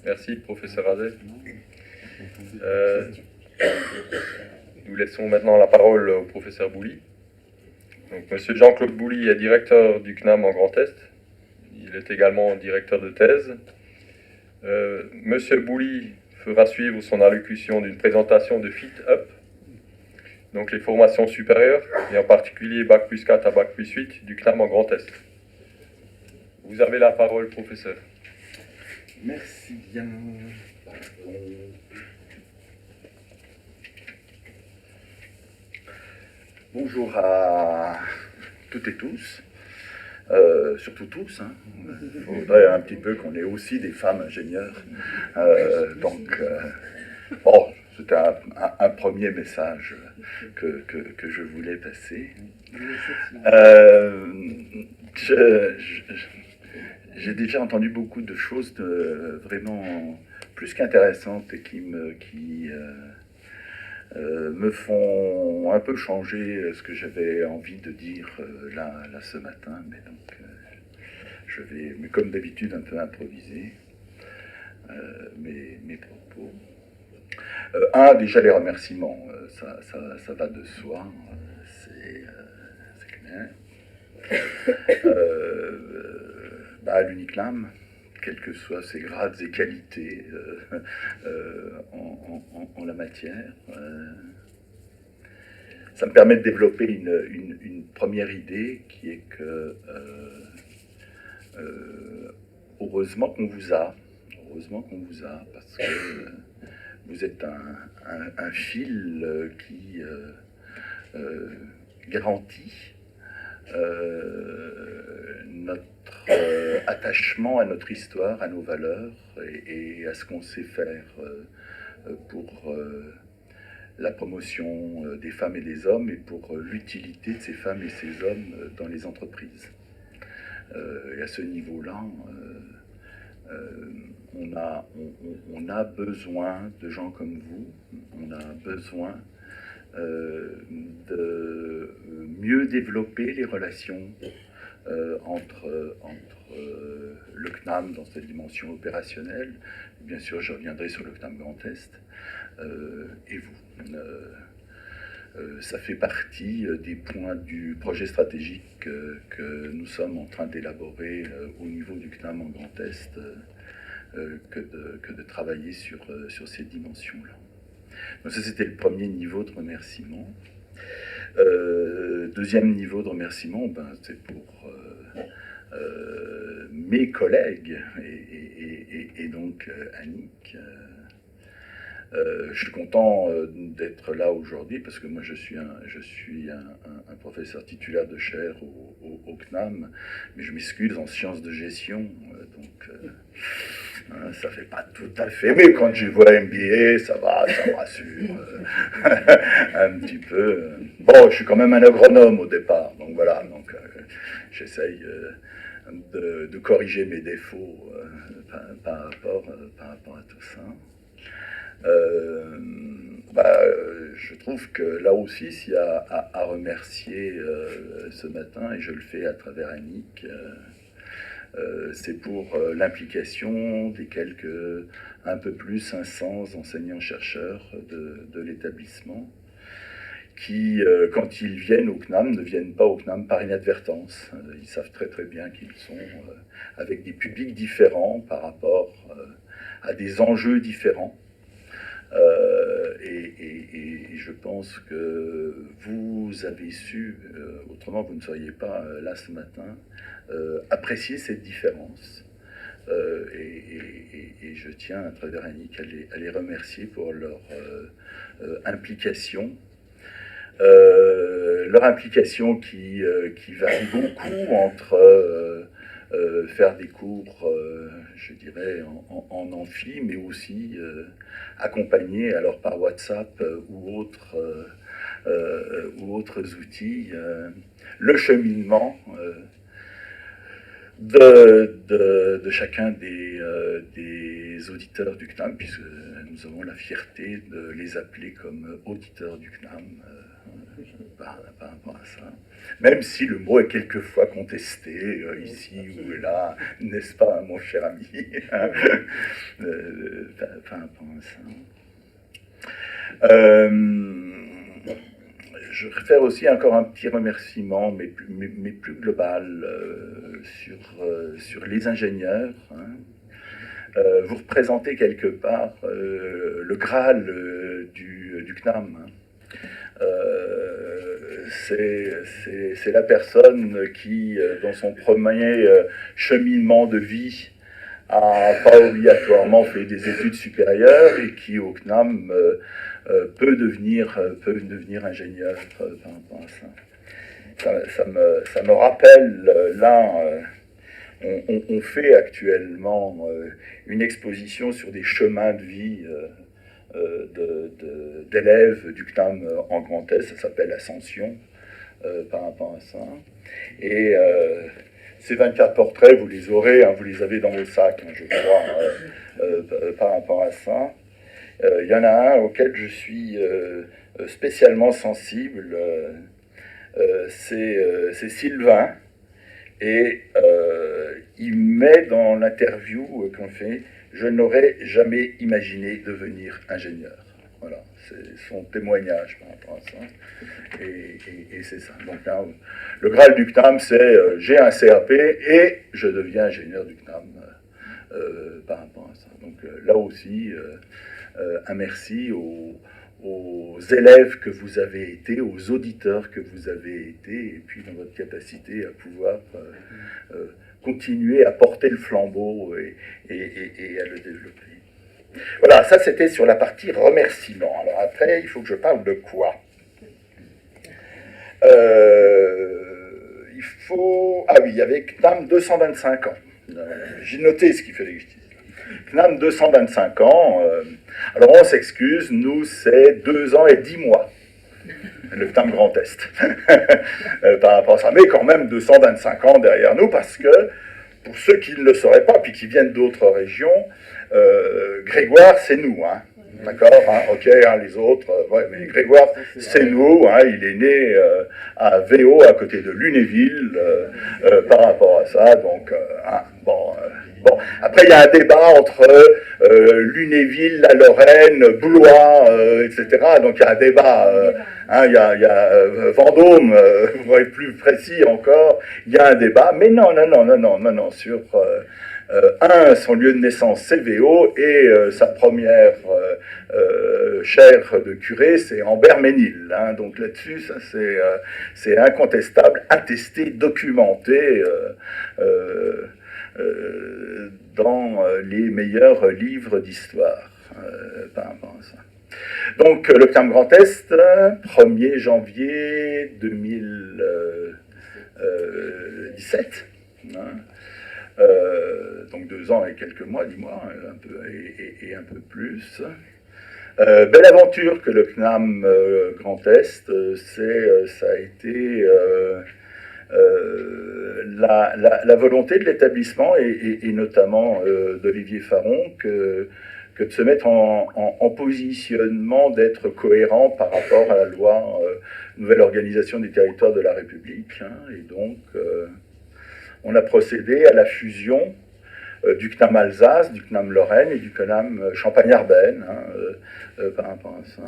Merci, professeur Azet. Nous laissons maintenant la parole au professeur Bouly. Donc, monsieur Jean-Claude Bouly est directeur du CNAM en Grand Est. Il est également directeur de thèse. Monsieur Bouly fera suivre son allocution d'une présentation de Fit Up, donc les formations supérieures, et en particulier Bac plus 4 à Bac plus 8 du CNAM en Grand Est. Vous avez la parole, professeur. Merci bien. Bonjour à toutes et tous, surtout tous. Il faudrait un petit peu qu'on ait aussi des femmes ingénieures. Bon, c'était un premier message que je voulais passer. J'ai déjà entendu beaucoup de choses vraiment plus qu'intéressantes et qui me font un peu changer ce que j'avais envie de dire là ce matin. Mais donc, je vais, mais comme d'habitude, un peu improviser mes propos. Déjà les remerciements, ça va de soi, c'est clair. À l'UNICLAM, quels que soient ses grades et qualités en la matière. Ça me permet de développer une première idée qui est que heureusement qu'on vous a, parce que vous êtes un fil qui garantit notre attachement à notre histoire, à nos valeurs et à ce qu'on sait faire pour la promotion des femmes et des hommes et pour l'utilité de ces femmes et ces hommes dans les entreprises. Et à ce niveau-là, on a besoin de gens comme vous, on a besoin de mieux développer les relations entre le CNAM dans cette dimension opérationnelle. Bien sûr, je reviendrai sur le CNAM Grand Est et vous. Ça fait partie des points du projet stratégique que nous sommes en train d'élaborer au niveau du CNAM en Grand Est, que de travailler sur ces dimensions-là. Donc ça, c'était le premier niveau de remerciement. Deuxième niveau de remerciement, c'est pour mes collègues et donc Annick. Je suis content d'être là aujourd'hui parce que moi je suis un professeur titulaire de chaire au CNAM, mais je m'excuse en sciences de gestion, donc ça fait pas tout à fait. Mais quand je vois MBA, ça me rassure un petit peu. Bon, je suis quand même un agronome au départ, donc voilà, donc j'essaye de corriger mes défauts par rapport à tout ça. Je trouve que là aussi, s'il y a à remercier ce matin, et je le fais à travers Annick, c'est pour l'implication des un peu plus 500 enseignants-chercheurs de l'établissement qui, quand ils viennent au CNAM, ne viennent pas au CNAM par inadvertance. Ils savent très très bien qu'ils sont avec des publics différents par rapport à des enjeux différents. Et je pense que vous avez su, autrement vous ne seriez pas là ce matin, apprécier cette différence. Et je tiens à travers Annick à les remercier pour leur implication. Leur implication qui varie beaucoup entre faire des cours, je dirais, en amphi, mais aussi accompagner alors par WhatsApp ou autres outils, le cheminement de chacun des auditeurs du CNAM, puisque nous avons la fierté de les appeler comme auditeurs du CNAM. par rapport à ça. Même si le mot est quelquefois contesté, ici ou là, n'est-ce pas, mon cher ami, par rapport à ça. Je vais faire aussi encore un petit remerciement, mais plus global, sur les ingénieurs. Vous représentez quelque part le Graal du CNAM. C'est la personne qui, dans son premier cheminement de vie, a pas obligatoirement fait des études supérieures et qui, au CNAM, peut devenir ingénieur par rapport à ça. Ça me rappelle, là, on fait actuellement une exposition sur des chemins de vie d'élèves du CNAM en Grand Est, ça s'appelle Ascension, par rapport à ça. Et ces 24 portraits, vous les aurez, vous les avez dans vos sacs, je crois, par rapport à ça. Il y en a un auquel je suis spécialement sensible, c'est Sylvain, et il met dans l'interview qu'on fait « Je n'aurais jamais imaginé devenir ingénieur ». Voilà, c'est son témoignage par rapport à ça, et c'est ça. Donc là, le Graal du CNAM, c'est j'ai un CAP et je deviens ingénieur du CNAM par rapport à ça. Donc là aussi, un merci aux élèves que vous avez été, aux auditeurs que vous avez été, et puis dans votre capacité à pouvoir continuer à porter le flambeau et à le développer. Voilà, ça c'était sur la partie remerciement. Alors après, il faut que je parle de quoi ? Il faut... Ah oui, il y avait CNAM 225 ans. J'ai noté ce qu'il fallait que je dise. CNAM 225 ans, alors on s'excuse, nous c'est 2 ans et 10 mois, le CNAM Grand Est, par rapport à ça, mais quand même 225 ans derrière nous, parce que, pour ceux qui ne le sauraient pas, puis qui viennent d'autres régions, Grégoire c'est nous, hein. D'accord, ok, les autres, ouais, mais Grégoire, c'est nous, il est né à Véo, à côté de Lunéville, par rapport à ça, donc, bon, après il y a un débat entre Lunéville, la Lorraine, Blois, etc., donc il y a un débat, il y a Vendôme, pour être plus précis encore, il y a un débat, mais non, sur... son lieu de naissance, c'est Véo, et sa première chaire de curé, c'est Ambert-Ménil. Donc là-dessus, ça c'est incontestable, attesté, documenté dans les meilleurs livres d'histoire par rapport à ça. Donc le CNAM Grand Est, 1er janvier 2017. Donc 2 ans et quelques mois, 10 mois, un peu, et un peu plus. Belle aventure que le CNAM Grand Est, ça a été la volonté de l'établissement, et notamment d'Olivier Faron, que de se mettre en positionnement, d'être cohérent par rapport à la loi Nouvelle Organisation des Territoires de la République. Et donc... on a procédé à la fusion du CNAM Alsace, du CNAM Lorraine et du CNAM Champagne-Ardenne, par rapport à ça.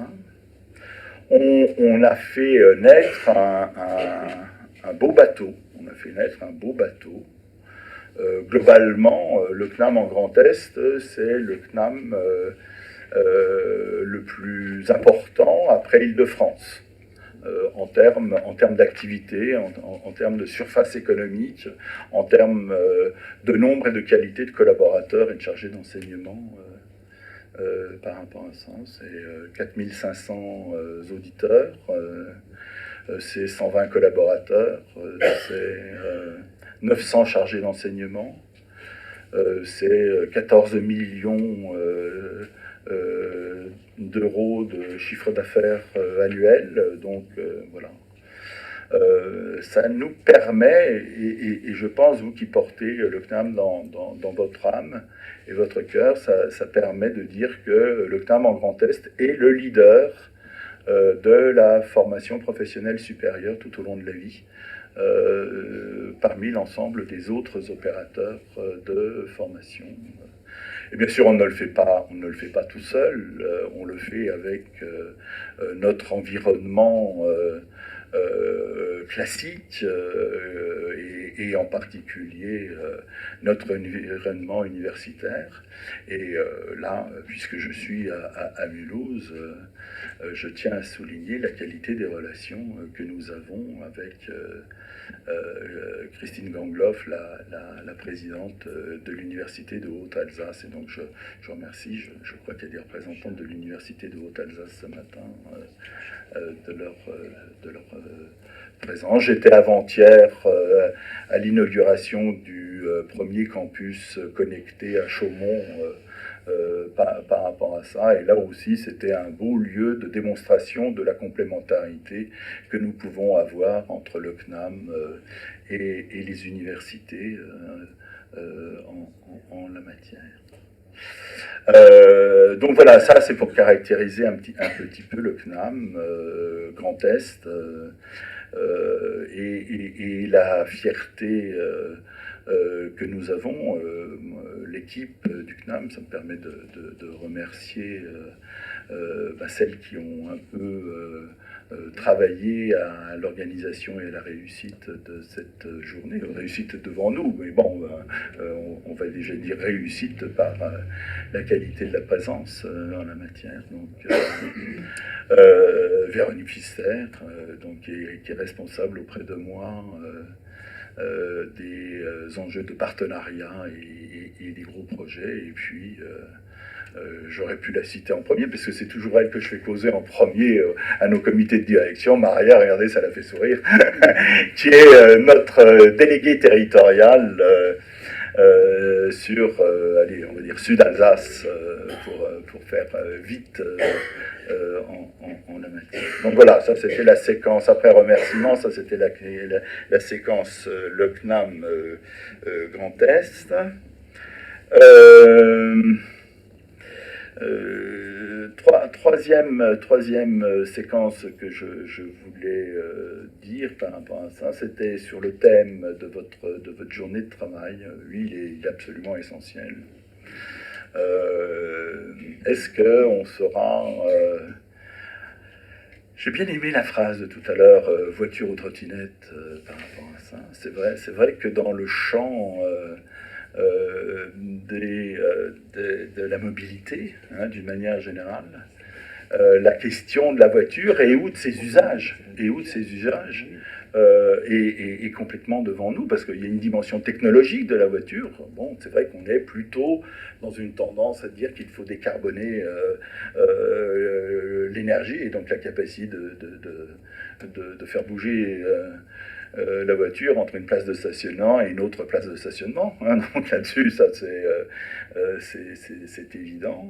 On a fait naître un beau bateau. Globalement, le CNAM en Grand Est, c'est le CNAM le plus important après Île-de-France. En termes d'activité, en termes de surface économique, en termes de nombre et de qualité de collaborateurs et de chargés d'enseignement par rapport à ça. C'est 4500 auditeurs, c'est 120 collaborateurs, c'est 900 chargés d'enseignement, c'est 14 millions d'euros de chiffre d'affaires annuel, donc voilà. Ça nous permet, et je pense, vous qui portez le CNAM dans votre âme et votre cœur, ça permet de dire que le CNAM en Grand Est est le leader de la formation professionnelle supérieure tout au long de la vie, parmi l'ensemble des autres opérateurs de formation. Et bien sûr, on ne le fait pas tout seul, on le fait avec notre environnement classique et en particulier notre environnement universitaire. Et là, puisque je suis à Mulhouse, je tiens à souligner la qualité des relations que nous avons avec Christine Gangloff, la présidente de l'Université de Haute-Alsace. Et donc je remercie, je crois qu'il y a des représentantes de l'Université de Haute-Alsace ce matin, de leur présence. J'étais avant-hier à l'inauguration du premier campus connecté à Chaumont par rapport à ça. Et là aussi, c'était un beau lieu de démonstration de la complémentarité que nous pouvons avoir entre le CNAM et les universités en la matière. Donc voilà, ça c'est pour caractériser un petit peu le CNAM, Grand Est, et la fierté que nous avons, l'équipe du CNAM. Ça me permet de remercier celles qui ont un peu travaillé à l'organisation et à la réussite de cette journée. Réussite devant nous, mais bon, on va déjà dire réussite par la qualité de la présence en la matière. Donc, Véronique Pfister, qui est responsable auprès de moi des enjeux de partenariat et des gros projets. Et puis, j'aurais pu la citer en premier, parce que c'est toujours elle que je fais causer en premier à nos comités de direction. Maria, regardez, ça la fait sourire, qui est notre déléguée territoriale sur, allez, on va dire Sud-Alsace, pour faire vite en la matière. Donc voilà, ça c'était la séquence, après remerciement, ça c'était la séquence le CNAM Grand Est. Troisième séquence que je voulais dire par rapport à ça, c'était sur le thème de votre journée de travail. Lui, il est absolument essentiel. Est-ce qu'on sera... J'ai bien aimé la phrase de tout à l'heure, voiture ou trottinette, par rapport à ça. C'est vrai que dans le champ de la mobilité, hein, d'une manière générale, la question de la voiture et ou de ses usages, est complètement devant nous, parce qu'il y a une dimension technologique de la voiture. Bon, c'est vrai qu'on est plutôt dans une tendance à dire qu'il faut décarboner l'énergie, et donc la capacité de faire bouger la voiture entre une place de stationnement et une autre place de stationnement. Hein. Donc là-dessus, ça c'est évident.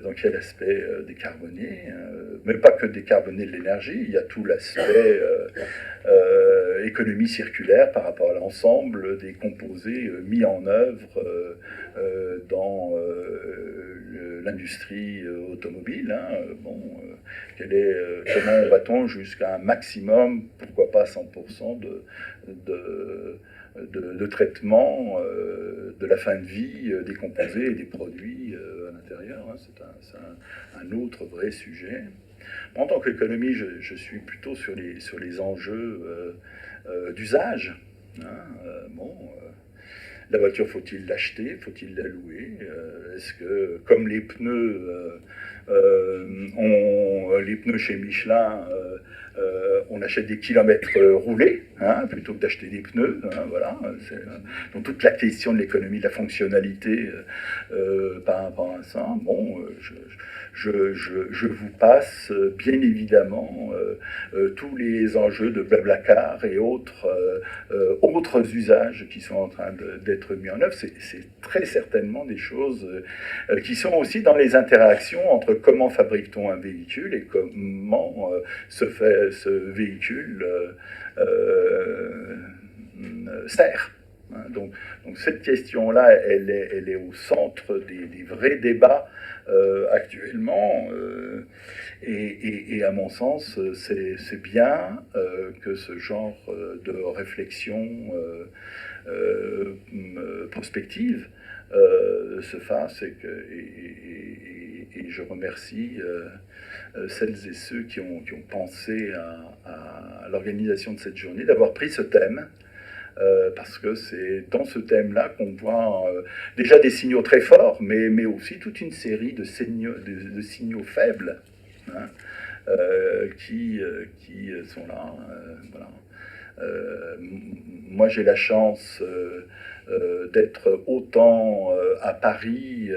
Donc il y a l'aspect décarboné, mais pas que décarboner de l'énergie, il y a tout l'aspect économie circulaire par rapport à l'ensemble des composés mis en œuvre dans l'industrie automobile. Hein. Bon, comment va-t-on jusqu'à un maximum, pourquoi pas 100% de traitement de la fin de vie des composés et des produits à l'intérieur. Hein. C'est un autre vrai sujet. En tant qu'économie, je suis plutôt sur les enjeux d'usage. Hein. La voiture, faut-il l'acheter? Faut-il la louer? Est-ce que, comme les pneus, les pneus chez Michelin, on achète des kilomètres roulés, hein, plutôt que d'acheter des pneus, hein, voilà. Donc toute la question de l'économie, de la fonctionnalité par rapport à ça. Bon, je vous passe bien évidemment tous les enjeux de Blablacar et autres usages qui sont en train d'être mis en œuvre. C'est très certainement des choses qui sont aussi dans les interactions entre comment fabrique-t-on un véhicule et comment ce véhicule sert. Donc cette question-là, elle est au centre des vrais débats actuellement. Et à mon sens, c'est bien que ce genre de réflexion prospective se fasse et je remercie celles et ceux qui ont pensé à l'organisation de cette journée, d'avoir pris ce thème, parce que c'est dans ce thème-là qu'on voit déjà des signaux très forts, mais aussi toute une série de signaux faibles, hein, qui sont là. Voilà. Moi, j'ai la chance d'être autant à Paris,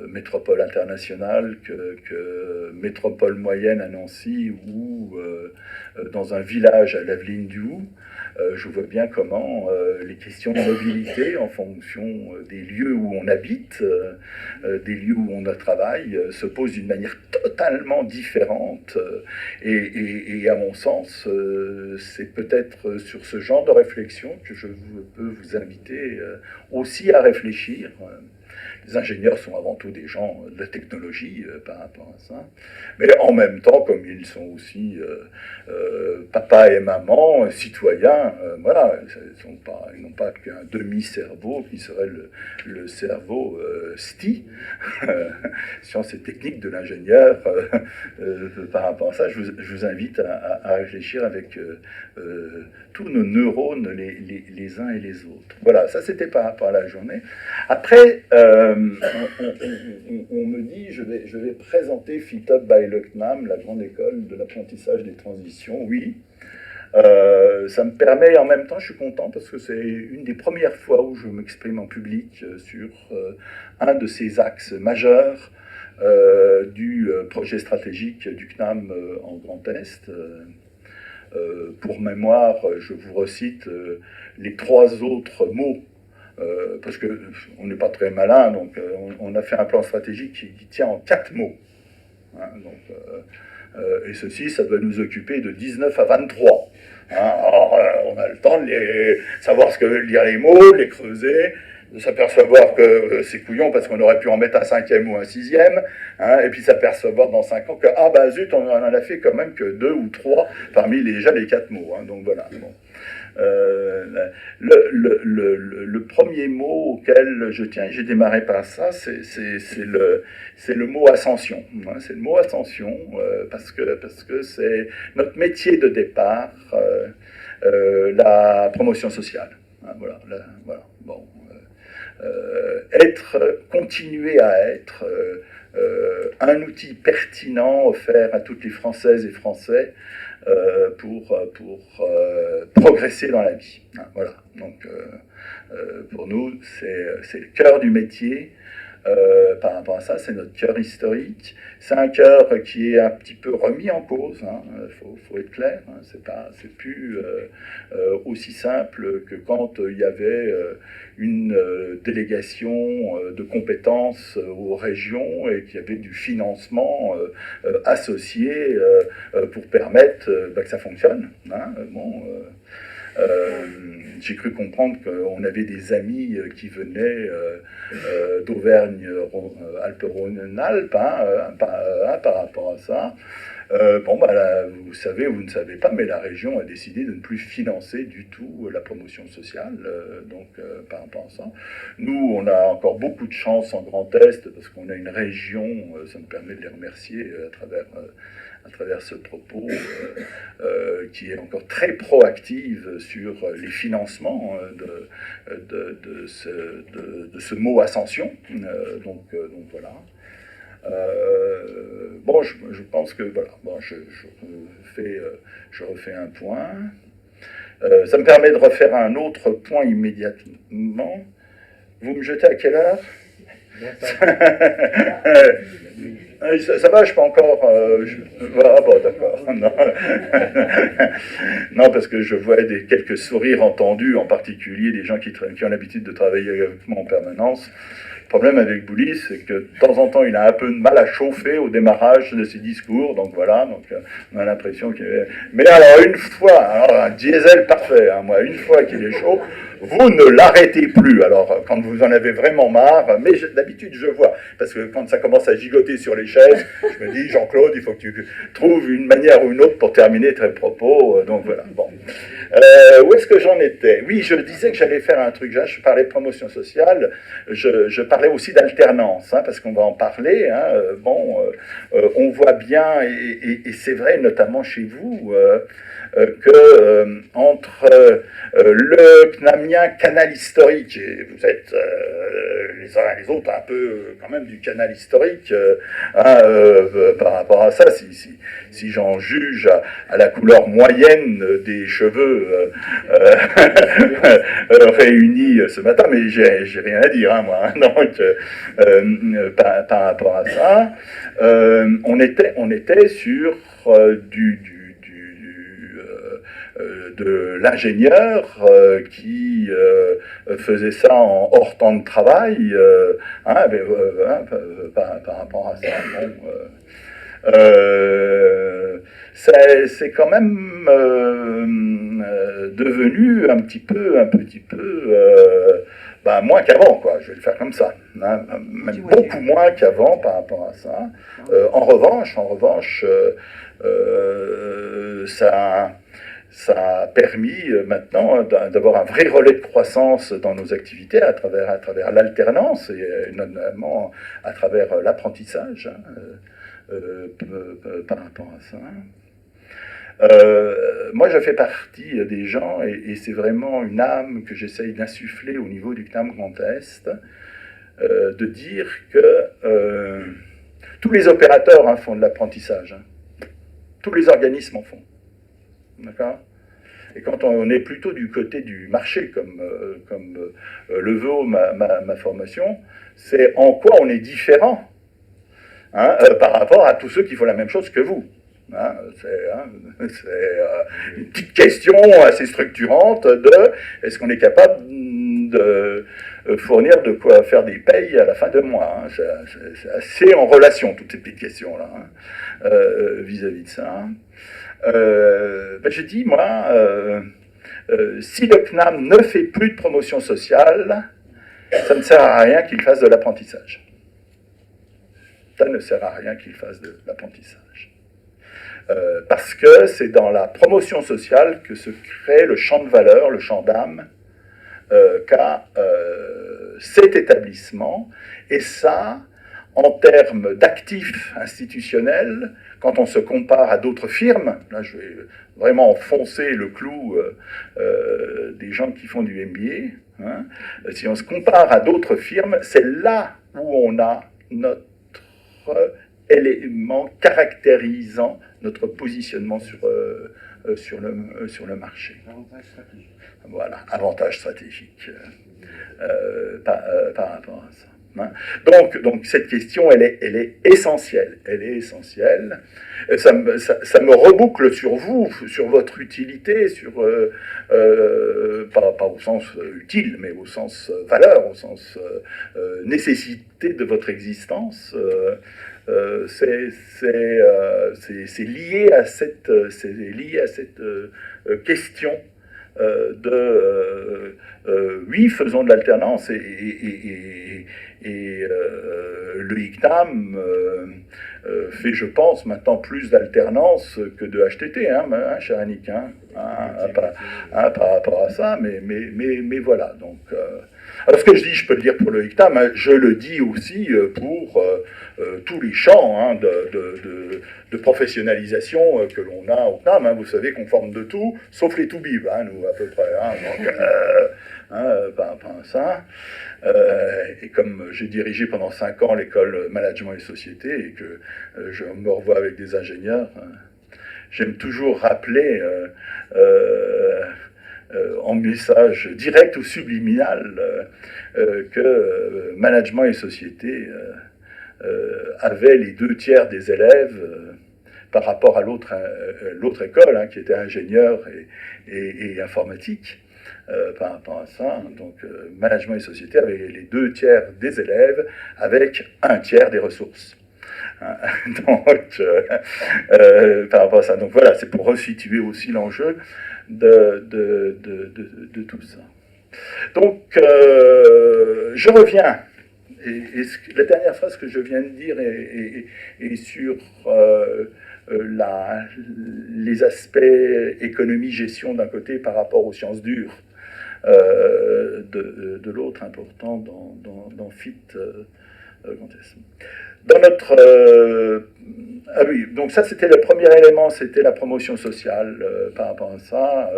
métropole internationale, que métropole moyenne à Nancy, ou dans un village à l'Aveline du Houx. Je vois bien comment les questions de mobilité en fonction des lieux où on habite, des lieux où on travaille, se posent d'une manière totalement différente. Et à mon sens, c'est peut-être sur ce genre de réflexion que je peux vous inviter aussi à réfléchir. Les ingénieurs sont avant tout des gens de la technologie par rapport à ça. Mais en même temps, comme ils sont aussi papa et maman, citoyens, voilà, ils n'ont pas qu'un demi-cerveau qui serait le cerveau STI, sciences et techniques de l'ingénieur. Par rapport à ça, je vous invite à réfléchir avec tous nos neurones les uns et les autres. Voilà, ça c'était par rapport à la journée. Après, on me dit, je vais présenter Fit Up by le CNAM, la grande école de l'apprentissage des transitions. Oui, ça me permet, en même temps, je suis content parce que c'est une des premières fois où je m'exprime en public sur un de ces axes majeurs du projet stratégique du CNAM en Grand Est. Pour mémoire, je vous recite les 3 autres mots, parce qu'on n'est pas très malin, donc on a fait un plan stratégique qui tient en 4 mots. Hein, et ceci, ça doit nous occuper de 19 à 23. Hein, alors, on a le temps de savoir ce que veulent dire les mots, de les creuser, de s'apercevoir que c'est couillon parce qu'on aurait pu en mettre un 5e ou un 6e, hein, et puis s'apercevoir dans 5 ans que, ah bah zut, on en a fait quand même que 2 ou 3 parmi déjà les 4 mots. Hein, donc voilà. Bon. Le premier mot auquel je tiens, et j'ai démarré par ça, c'est le mot ascension. Hein, c'est le mot ascension parce que c'est notre métier de départ, la promotion sociale. Hein, voilà. Bon. Continuer à être un outil pertinent offert à toutes les Françaises et Français pour progresser dans la vie. Hein, voilà. Donc, pour nous, c'est le cœur du métier. Par rapport à ça, c'est notre cœur historique. C'est un cœur qui est un petit peu remis en cause, faut être clair. Hein, c'est plus aussi simple que quand il y avait une délégation de compétences aux régions et qu'il y avait du financement associé pour permettre que ça fonctionne. Hein, j'ai cru comprendre qu'on avait des amis qui venaient d'Auvergne-Alpes-Rhône-Alpes par rapport à ça. Vous savez ou vous ne savez pas, mais la région a décidé de ne plus financer du tout la promotion sociale, par rapport à ça. Nous, on a encore beaucoup de chance en Grand Est, parce qu'on a une région, ça me permet de les remercier à travers ce propos, qui est encore très proactive sur les financements de ce mot ascension. Donc voilà. Je pense que voilà, je refais un point. Ça me permet de refaire un autre point immédiatement. Vous me jetez à quelle heure? Ça va, je peux encore... d'accord. Non, parce que je vois quelques sourires entendus, en particulier des gens qui ont l'habitude de travailler avec moi en permanence. problème avec Boullis, c'est que de temps en temps, il a un peu de mal à chauffer au démarrage de ses discours, donc voilà, donc on a l'impression qu'il est... Mais alors, une fois, alors, un diesel parfait, hein, moi, une fois qu'il est chaud, vous ne l'arrêtez plus. Alors, quand vous en avez vraiment marre, mais d'habitude, je vois, parce que quand ça commence à gigoter sur les chaises, je me dis, Jean-Claude, il faut que tu trouves une manière ou une autre pour terminer tes propos, donc voilà, bon. Où est-ce que j'en étais? Oui, je disais que j'allais faire un truc, je parlais de promotion sociale, je parlais aussi d'alternance, hein, parce qu'on va en parler, hein, on voit bien, et c'est vrai notamment chez vous, que entre le CNAMien canal historique, et vous êtes les uns et les autres un peu quand même du canal historique, par rapport à ça, si j'en juge à la couleur moyenne des cheveux réunis ce matin, mais j'ai rien à dire, hein, moi, hein, donc par rapport à ça, on était sur de l'ingénieur qui faisait ça en hors temps de travail, par rapport à ça. Bon, c'est quand même devenu un petit peu moins qu'avant, quoi. Je vais le faire comme ça, hein, même beaucoup moins qu'avant par rapport à ça. En revanche, ça a permis maintenant d'avoir un vrai relais de croissance dans nos activités à travers l'alternance et notamment à travers l'apprentissage, hein, par rapport à ça. Moi, je fais partie des gens, et c'est vraiment une âme que j'essaye d'insuffler au niveau du CNAM Grand Est, de dire que tous les opérateurs, hein, font de l'apprentissage. Hein. Tous les organismes en font. D'accord ? Et quand on est plutôt du côté du marché, comme le veut ma formation, c'est en quoi on est différent, hein, par rapport à tous ceux qui font la même chose que vous. Hein, c'est une petite question assez structurante de est-ce qu'on est capable de fournir de quoi faire des payes à la fin de mois, hein. C'est assez en relation, toutes ces petites questions-là, hein, vis-à-vis de ça. Je dis, moi, si le CNAM ne fait plus de promotion sociale, ça ne sert à rien qu'il fasse de l'apprentissage. Ça ne sert à rien qu'il fasse de l'apprentissage. Parce que c'est dans la promotion sociale que se crée le champ de valeur, le champ d'âme qu'a cet établissement. Et ça, en termes d'actifs institutionnels, quand on se compare à d'autres firmes, là je vais vraiment enfoncer le clou des gens qui font du MBA, hein, si on se compare à d'autres firmes, c'est là où on a notre élément caractérisant notre positionnement sur le marché. Avantage stratégique. Voilà, avantage stratégique par rapport à ça. Hein. Donc cette question, elle est essentielle. Elle est essentielle. Ça me reboucle sur vous, sur votre utilité, pas au sens utile, mais au sens valeur, au sens nécessité de votre existence. C'est lié à cette question oui, faisons de l'alternance, et le ICNAM fait, je pense, maintenant plus d'alternance que de HTT, hein, cher Annick, par rapport à ça, mais voilà, donc... Alors ce que je dis, je peux le dire pour le ICNAM, hein, je le dis aussi pour tous les champs, hein, de professionnalisation que l'on a au CNAM. Hein. Vous savez qu'on forme de tout, sauf les tout-bibs, hein, nous, à peu près. Hein, donc, par rapport à ça. Et comme j'ai dirigé pendant 5 ans l'école Management et Société, et que je me revois avec des ingénieurs, j'aime toujours rappeler... en message direct ou subliminal que Management et Société avaient les 2/3 des élèves par rapport à l'autre école, hein, qui était ingénieur et informatique. par rapport à ça. Donc, management et société avec les 2 tiers des élèves, avec 1 tiers des ressources. Donc, par rapport à ça. Donc voilà, c'est pour resituer aussi l'enjeu de tout ça. Donc, je reviens. Et la dernière phrase que je viens de dire est sur les aspects économie-gestion d'un côté par rapport aux sciences dures de l'autre, important dans FIT. Dans notre... ah oui, donc ça c'était le premier élément, c'était la promotion sociale par rapport à ça.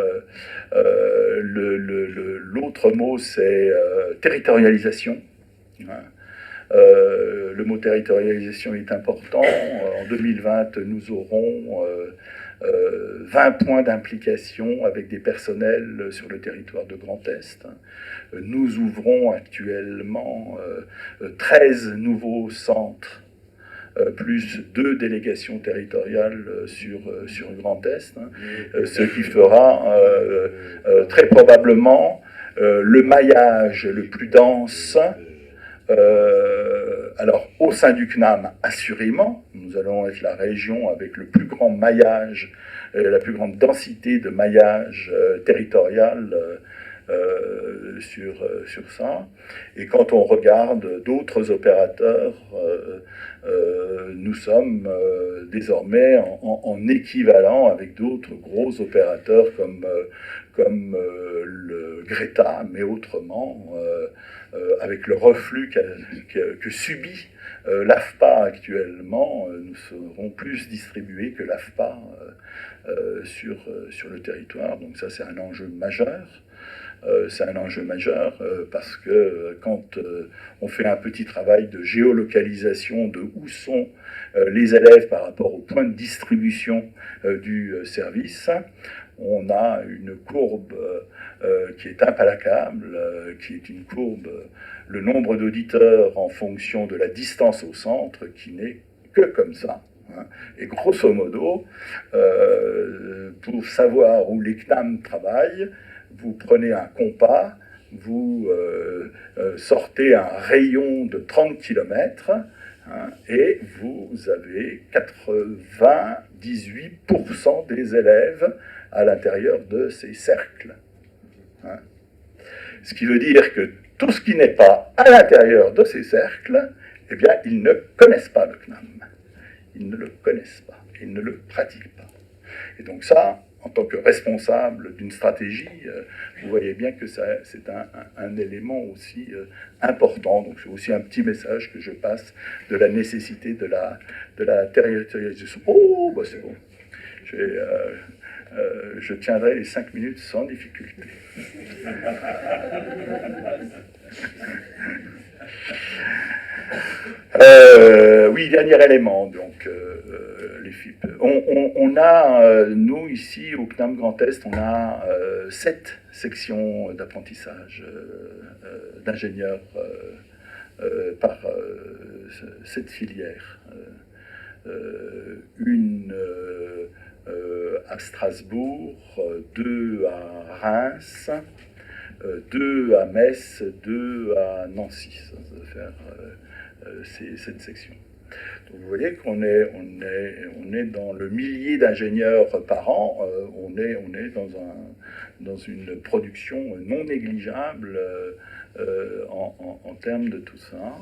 L'autre mot c'est territorialisation. Le mot territorialisation est important. En 2020, nous aurons 20 points d'implication avec des personnels sur le territoire de Grand Est. Nous ouvrons actuellement 13 nouveaux centres, plus 2 délégations territoriales sur Grand Est, ce qui fera très probablement le maillage le plus dense. Alors, au sein du CNAM, assurément, nous allons être la région avec le plus grand maillage, la plus grande densité de maillage territorial sur ça. Et quand on regarde d'autres opérateurs, nous sommes désormais en équivalent avec d'autres gros opérateurs comme le Greta, mais autrement, avec le reflux que subit l'AFPA actuellement, nous serons plus distribués que l'AFPA sur le territoire. Donc ça, c'est un enjeu majeur. C'est un enjeu majeur parce que quand on fait un petit travail de géolocalisation de où sont les élèves par rapport au point de distribution du service, on a une courbe qui est implacable, qui est une courbe, le nombre d'auditeurs en fonction de la distance au centre, qui n'est que comme ça. Et grosso modo, pour savoir où les CNAM travaillent, vous prenez un compas, vous sortez un rayon de 30 km, et vous avez 98% des élèves à l'intérieur de ces cercles. Ce qui veut dire que tout ce qui n'est pas à l'intérieur de ces cercles, eh bien, ils ne connaissent pas le CNAM. Ils ne le connaissent pas, ils ne le pratiquent pas. Et donc ça, en tant que responsable d'une stratégie, vous voyez bien que c'est un élément aussi important. Donc c'est aussi un petit message que je passe de la nécessité de la territorialisation. Oh, bah c'est bon. Je tiendrai les 5 minutes sans difficulté. Oui, dernier élément, donc les FIP. On a, nous ici au CNAM Grand Est, on a 7 sections d'apprentissage d'ingénieurs par cette filière. Une à Strasbourg, 2 à Reims, 2 à Metz, 2 à Nancy. Ça va faire cette section. Donc vous voyez qu'on est dans le millier d'ingénieurs par an, on est dans une production non négligeable en termes de tout ça.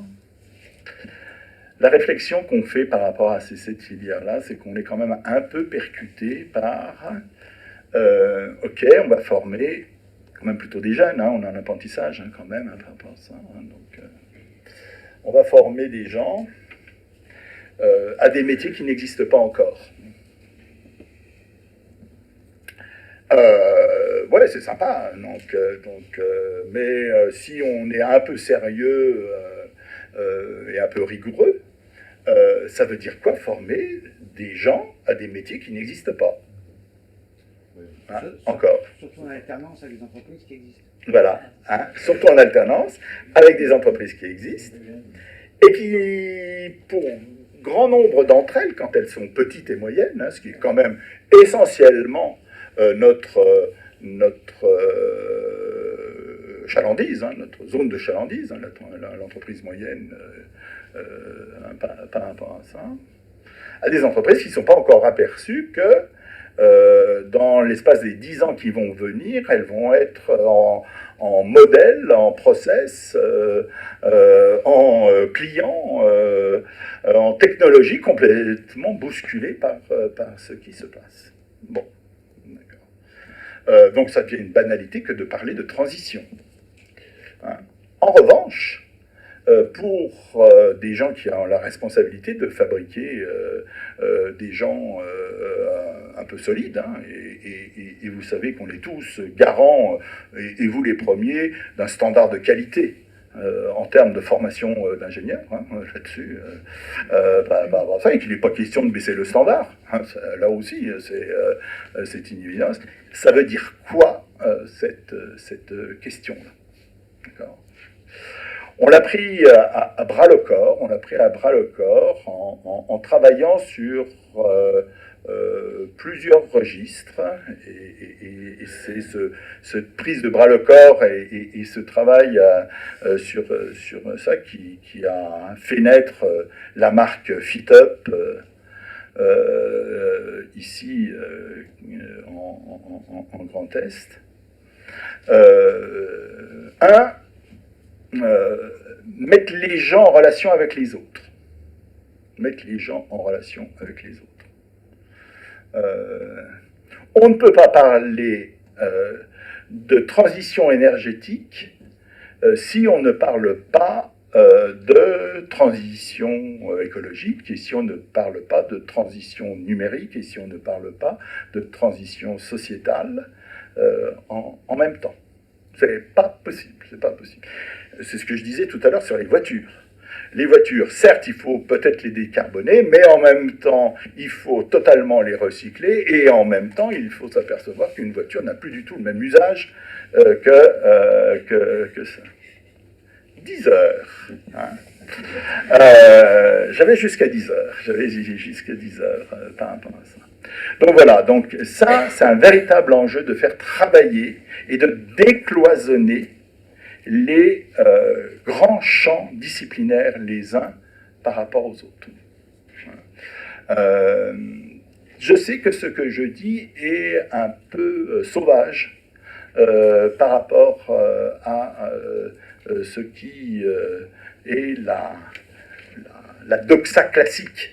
La réflexion qu'on fait par rapport à ces 7 filières-là, c'est qu'on est quand même un peu percuté par ok, on va former quand même plutôt des jeunes, on a un apprentissage quand même par rapport à ça. Donc, on va former des gens à des métiers qui n'existent pas encore. Ouais, c'est sympa. Mais si on est un peu sérieux et un peu rigoureux, ça veut dire quoi former des gens à des métiers qui n'existent pas encore. Surtout en alternance avec des entreprises qui existent. Voilà, surtout en alternance avec des entreprises qui existent et qui, pour grand nombre d'entre elles, quand elles sont petites et moyennes, ce qui est quand même essentiellement notre chalandise, notre zone de chalandise, l'entreprise moyenne par rapport à ça, à des entreprises qui ne sont pas encore aperçues que dans l'espace des 10 ans qui vont venir, elles vont être en modèle, en process, en client, en technologie complètement bousculée par ce qui se passe. Bon, d'accord. Donc ça devient une banalité que de parler de transition. Hein. En revanche, pour des gens qui ont la responsabilité de fabriquer des gens un peu solides, hein, et vous savez qu'on est tous garants, et vous les premiers, d'un standard de qualité en termes de formation d'ingénieur, hein, là-dessus, ça, et qu'il n'est pas question de baisser le standard, hein, là aussi, c'est une évidence. Ça veut dire quoi, cette question-là? D'accord. On l'a pris à bras le corps, en travaillant sur plusieurs registres, et c'est cette prise de bras le corps et ce travail sur ça qui a fait naître la marque FitUp ici en Grand Est. Mettre les gens en relation avec les autres. On ne peut pas parler de transition énergétique si on ne parle pas de transition écologique, et si on ne parle pas de transition numérique, et si on ne parle pas de transition sociétale en même temps. C'est pas possible. C'est ce que je disais tout à l'heure sur les voitures. Les voitures, certes, il faut peut-être les décarboner, mais en même temps, il faut totalement les recycler, et en même temps, il faut s'apercevoir qu'une voiture n'a plus du tout le même usage que ça. 10 heures. Hein. J'avais jusqu'à 10 heures. Par rapport à ça. Donc voilà, donc ça, c'est un véritable enjeu de faire travailler et de décloisonner les grands champs disciplinaires les uns par rapport aux autres. Je sais que ce que je dis est un peu sauvage par rapport à ce qui est la doxa classique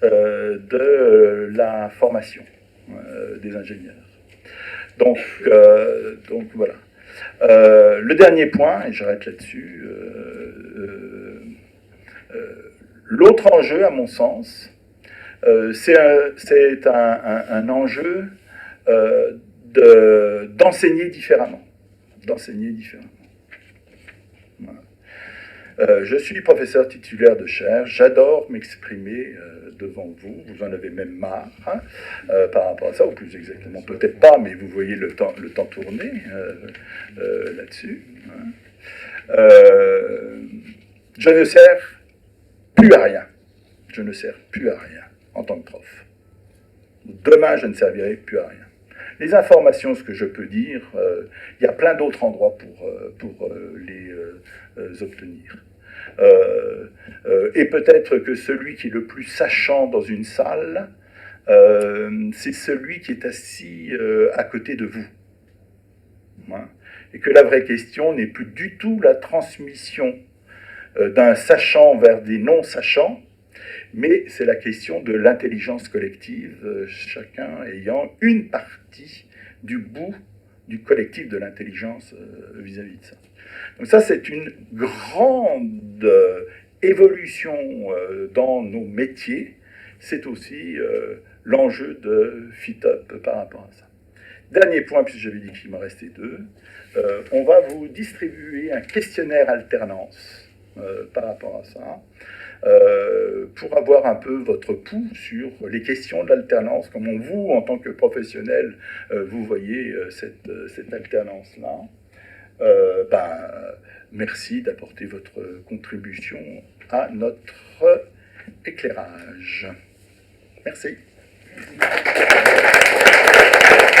de la formation des ingénieurs. Donc voilà. Le dernier point, et j'arrête là-dessus, l'autre enjeu, à mon sens, c'est un enjeu d'enseigner différemment. Voilà. Je suis professeur titulaire de chaire, j'adore m'exprimer devant vous, vous en avez même marre par rapport à ça, ou plus exactement peut-être pas, mais vous voyez le temps tourner là-dessus. Je ne sers plus à rien. En tant que prof. Demain, je ne servirai plus à rien. Les informations, ce que je peux dire, il y a plein d'autres endroits pour les obtenir. Et peut-être que celui qui est le plus sachant dans une salle, c'est celui qui est assis à côté de vous. Hein. Et que la vraie question n'est plus du tout la transmission d'un sachant vers des non-sachants, mais c'est la question de l'intelligence collective, chacun ayant une partie du bout du collectif de l'intelligence vis-à-vis de ça. Donc ça, c'est une grande évolution dans nos métiers. C'est aussi l'enjeu de FitUp par rapport à ça. Dernier point, puisque j'avais dit qu'il m'en restait 2, on va vous distribuer un questionnaire alternance par rapport à ça, pour avoir un peu votre pouls sur les questions de l'alternance, comment vous, en tant que professionnel, vous voyez cette alternance-là. Merci d'apporter votre contribution à notre éclairage. Merci.